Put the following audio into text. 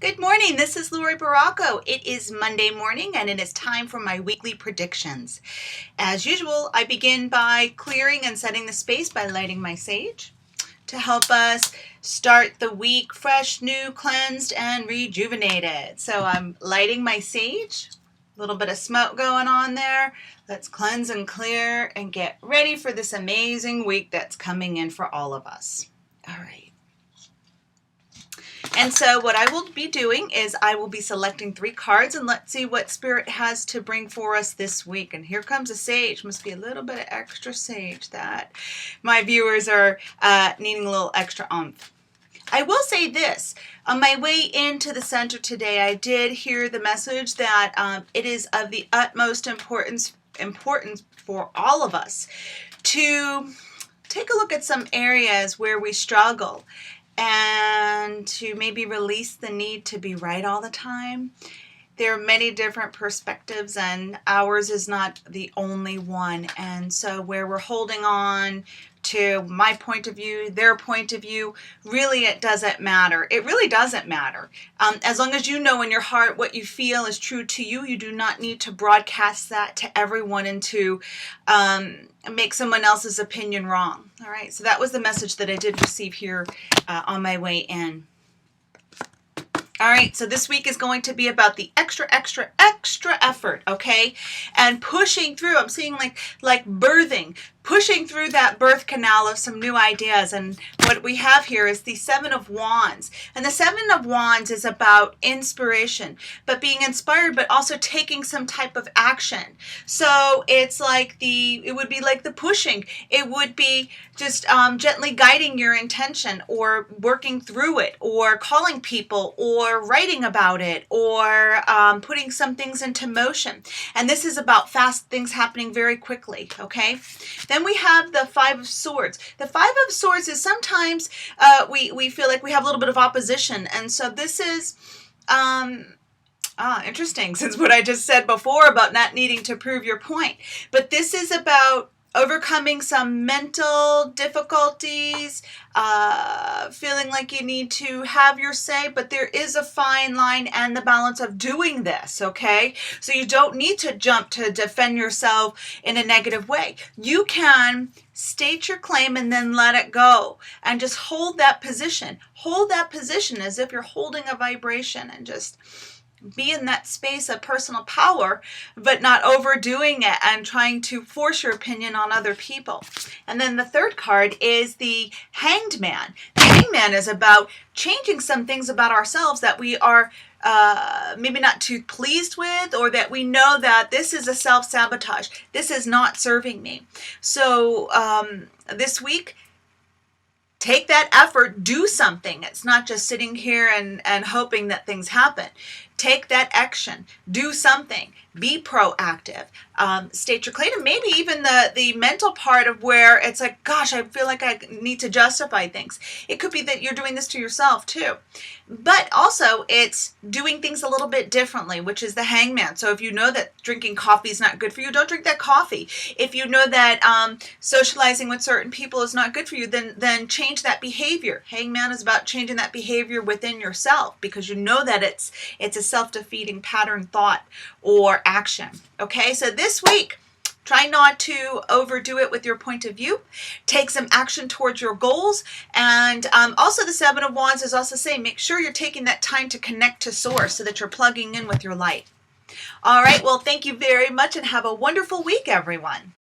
Good morning, this is Laurie Barraco. It is Monday morning and it is time for my weekly predictions. As usual, I begin by clearing and setting the space by lighting my sage to help us start the week fresh, new, cleansed, and rejuvenated. So I'm lighting my sage, a little bit of smoke going on there. Let's cleanse and clear and get ready for this amazing week that's coming in for all of us. All right. And so what I will be doing is I will be selecting 3 cards, and let's see what Spirit has to bring for us this week. And here comes a sage. Must be a little bit of extra sage that my viewers are needing a little extra oomph. I will say this. On my way into the center today, I did hear the message that it is of the utmost importance for all of us to take a look at some areas where we struggle and to maybe release the need to be right all the time. There are many different perspectives and ours is not the only one. And so where we're holding on to my point of view, their point of view, really it doesn't matter. It really doesn't matter. As long as you know in your heart what you feel is true to you, you do not need to broadcast that to everyone and to make someone else's opinion wrong. All right, so that was the message that I did receive here on my way in. All right, so this week is going to be about the extra effort, okay? And pushing through, I'm seeing like birthing, pushing through that birth canal of some new ideas. And what we have here is the 7 of Wands. And the 7 of Wands is about inspiration, but being inspired, but also taking some type of action. So it's like it would be like the pushing. It would be just gently guiding your intention or working through it or calling people or writing about it or putting some things into motion. And this is about fast things happening very quickly, okay? Then we have the 5 of Swords. The 5 of Swords is sometimes we feel like we have a little bit of opposition. And so this is interesting, since what I just said before about not needing to prove your point. But this is about overcoming some mental difficulties, feeling like you need to have your say, but there is a fine line and the balance of doing this, okay? So you don't need to jump to defend yourself in a negative way. You can state your claim and then let it go and just hold that position. Hold that position as if you're holding a vibration and just be in that space of personal power, but not overdoing it and trying to force your opinion on other people. And then the 3rd card is the Hanged Man. The Hanged Man is about changing some things about ourselves that we are maybe not too pleased with, or that we know that this is a self-sabotage. This is not serving me. So this week, take that effort, do something. It's not just sitting here and hoping that things happen. Take that action, do something, be proactive, state your claim, and maybe even the mental part of where it's like, gosh, I feel like I need to justify things. It could be that you're doing this to yourself too. But also it's doing things a little bit differently, which is the Hangman. So if you know that drinking coffee is not good for you, don't drink that coffee. If you know that socializing with certain people is not good for you, then change that behavior. Hangman is about changing that behavior within yourself, because you know that it's a self-defeating pattern thought or action. Okay, so this week, try not to overdo it with your point of view. Take some action towards your goals. And also the 7 of Wands is also saying, make sure you're taking that time to connect to source so that you're plugging in with your light. All right, well, thank you very much and have a wonderful week, everyone.